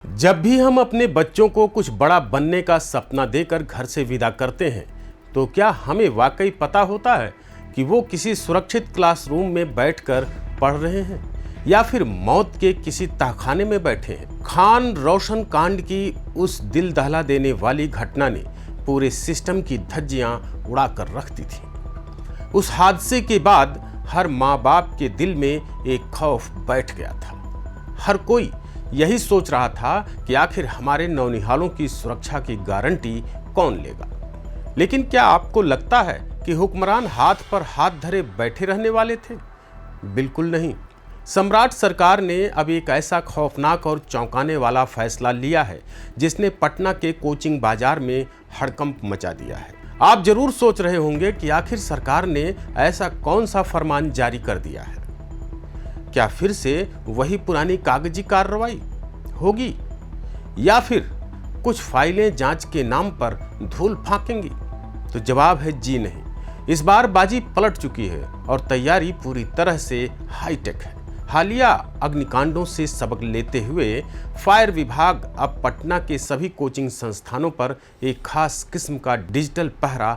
जब भी हम अपने बच्चों को कुछ बड़ा बनने का सपना देकर घर से विदा करते हैं, तो क्या हमें वाकई पता होता है कि वो किसी सुरक्षित क्लासरूम में बैठकर पढ़ रहे हैं या फिर मौत के किसी तहखाने में बैठे हैं? खान रोशन कांड की उस दिल दहला देने वाली घटना ने पूरे सिस्टम की धज्जियां उड़ाकर रख दी थी। उस हादसे के बाद हर माँ बाप के दिल में एक खौफ बैठ गया था। हर कोई यही सोच रहा था कि आखिर हमारे नौनिहालों की सुरक्षा की गारंटी कौन लेगा। लेकिन क्या आपको लगता है कि हुक्मरान हाथ पर हाथ धरे बैठे रहने वाले थे? बिल्कुल नहीं। सम्राट सरकार ने अब एक ऐसा खौफनाक और चौंकाने वाला फैसला लिया है जिसने पटना के कोचिंग बाजार में हड़कंप मचा दिया है। आप जरूर सोच रहे होंगे कि आखिर सरकार ने ऐसा कौन सा फरमान जारी कर दिया है। क्या फिर से वही पुरानी कागजी कार्रवाई होगी या फिर कुछ फाइलें जांच के नाम पर धूल फांकेंगी? तो जवाब है जी नहीं। इस बार बाजी पलट चुकी है और तैयारी पूरी तरह से हाईटेक है। हालिया अग्निकांडों से सबक लेते हुए फायर विभाग अब पटना के सभी कोचिंग संस्थानों पर एक खास किस्म का डिजिटल पहरा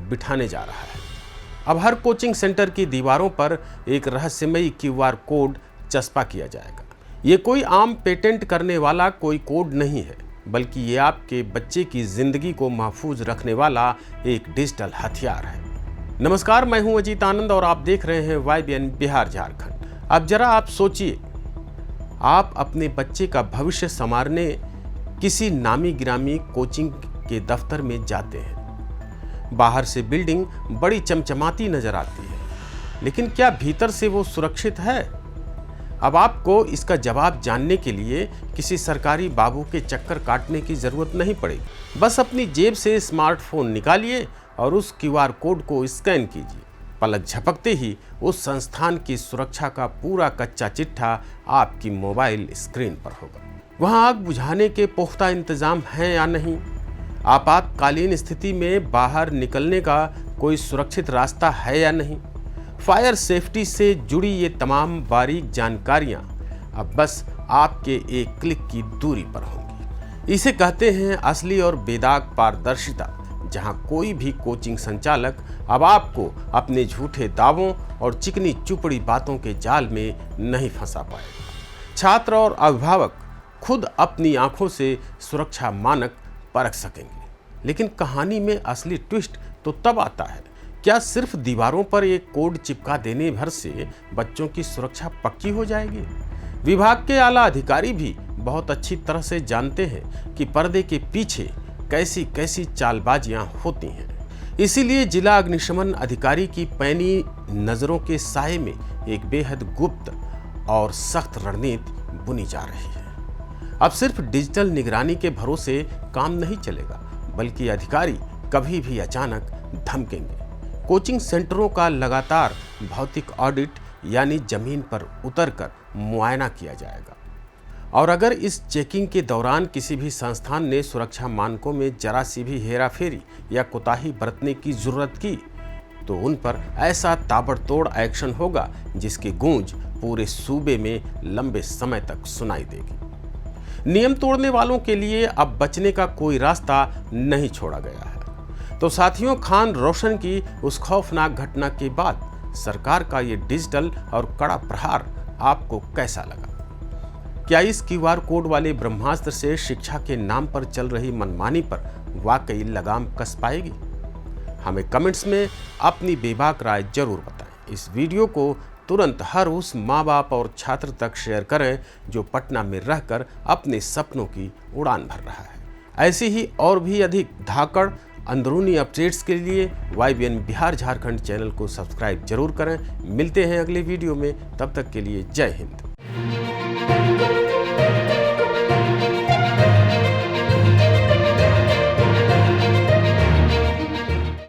बिठाने जा रहा है। अब हर कोचिंग सेंटर की दीवारों पर एक रहस्यमयी QR कोड चस्पा किया जाएगा। ये कोई आम पेटेंट करने वाला कोई कोड नहीं है, बल्कि ये आपके बच्चे की जिंदगी को महफूज रखने वाला एक डिजिटल हथियार है। नमस्कार, मैं हूं अजीत आनंद और आप देख रहे हैं YBN बिहार झारखंड। अब जरा आप सोचिए, आप अपने बच्चे का भविष्य संवारने किसी नामी गिरामी कोचिंग के दफ्तर में जाते हैं। बाहर से बिल्डिंग बड़ी चमचमाती नजर आती है, लेकिन क्या भीतर से वो सुरक्षित है? अब आपको इसका जवाब जानने के लिए किसी सरकारी बाबू के चक्कर काटने की जरूरत नहीं पड़ेगी। बस अपनी जेब से स्मार्टफोन निकालिए और उस QR कोड को स्कैन कीजिए। पलक झपकते ही उस संस्थान की सुरक्षा का पूरा कच्चा चिट्ठा आपकी मोबाइल स्क्रीन पर होगा। वहां आग बुझाने के पुख्ता इंतजाम हैं या नहीं? आपातकालीन स्थिति में बाहर निकलने का कोई सुरक्षित रास्ता है या नहीं? फायर सेफ्टी से जुड़ी ये तमाम बारीक जानकारियां अब बस आपके एक क्लिक की दूरी पर होंगी। इसे कहते हैं असली और बेदाग पारदर्शिता, जहां कोई भी कोचिंग संचालक अब आपको अपने झूठे दावों और चिकनी चुपड़ी बातों के जाल में नहीं फंसा पाएगा। छात्र और अभिभावक खुद अपनी आंखों से सुरक्षा मानक परख सकेंगे। लेकिन कहानी में असली ट्विस्ट तो तब आता है। क्या सिर्फ दीवारों पर एक कोड चिपका देने भर से बच्चों की सुरक्षा पक्की हो जाएगी? विभाग के आला अधिकारी भी बहुत अच्छी तरह से जानते हैं कि पर्दे के पीछे कैसी कैसी चालबाजियां होती हैं। इसीलिए जिला अग्निशमन अधिकारी की पैनी नजरों के साए में एक बेहद गुप्त और सख्त रणनीति बुनी जा रही है। अब सिर्फ डिजिटल निगरानी के भरोसे काम नहीं चलेगा, बल्कि अधिकारी कभी भी अचानक धमकेंगे। कोचिंग सेंटरों का लगातार भौतिक ऑडिट यानी जमीन पर उतरकर मुआयना किया जाएगा। और अगर इस चेकिंग के दौरान किसी भी संस्थान ने सुरक्षा मानकों में जरा सी भी हेराफेरी या कोताही बरतने की जरूरत की, तो उन पर ऐसा ताबड़तोड़ एक्शन होगा जिसकी गूंज पूरे सूबे में लंबे समय तक सुनाई देगी। नियम तोड़ने वालों के लिए अब बचने का कोई रास्ता नहीं छोड़ा गया है। तो साथियों, खान रोशन की उस खौफनाक घटना के बाद सरकार का ये डिजिटल और कड़ा प्रहार आपको कैसा लगा? क्या इस QR कोड वाले ब्रह्मास्त्र से शिक्षा के नाम पर चल रही मनमानी पर वाकई लगाम कस पाएगी? हमें कमेंट्स में अपनी बेबाक राय जरूर बताएं। इस वीडियो को तुरंत हर उस माँ बाप और छात्र तक शेयर करें जो पटना में रहकर अपने सपनों की उड़ान भर रहा है। ऐसी ही और भी अधिक धाकड़ अंदरूनी अपडेट्स के लिए YBN बिहार झारखंड चैनल को सब्सक्राइब जरूर करें। मिलते हैं अगले वीडियो में, तब तक के लिए जय हिंद।